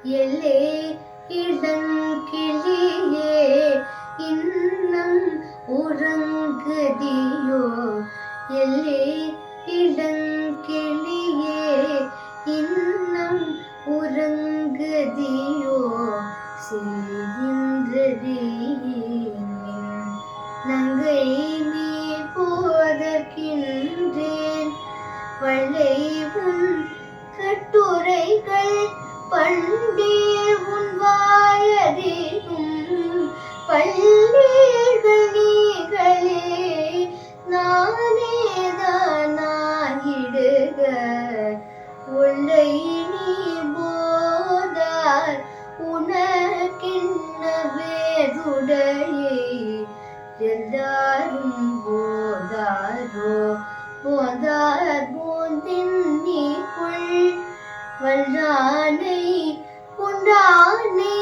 எல்லே இளங்கிளியே இன்னம் உறங்குதியோ எல்லே இளங்கிளியே இன்னம் உறங்குதியோ செய்கின்றதே நங்கை நீ போதற்கின்றேன் வள்ளை உன் கட்டுரைகள் பண்டே உன் வாயறியும் பள்ளீர்கள் நீகளே நானேதானாயிடுக உள்ளை நீ போதார் உனக்கின்ன வேதுடையே எல்லாரும் போதாரோ போதார் போந்தின் நீக்குள் வல்லானை புண்டானை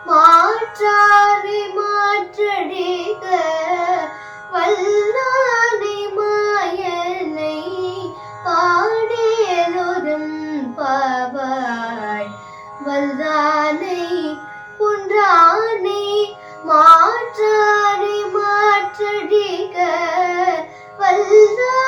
மாற்றாரை மாற்றடிக வல்லானை மாயனை பாடேலோரும் பாவாய் வல்லானை புண்டானை மாற்றாரை மாற்றடிக வல்லானை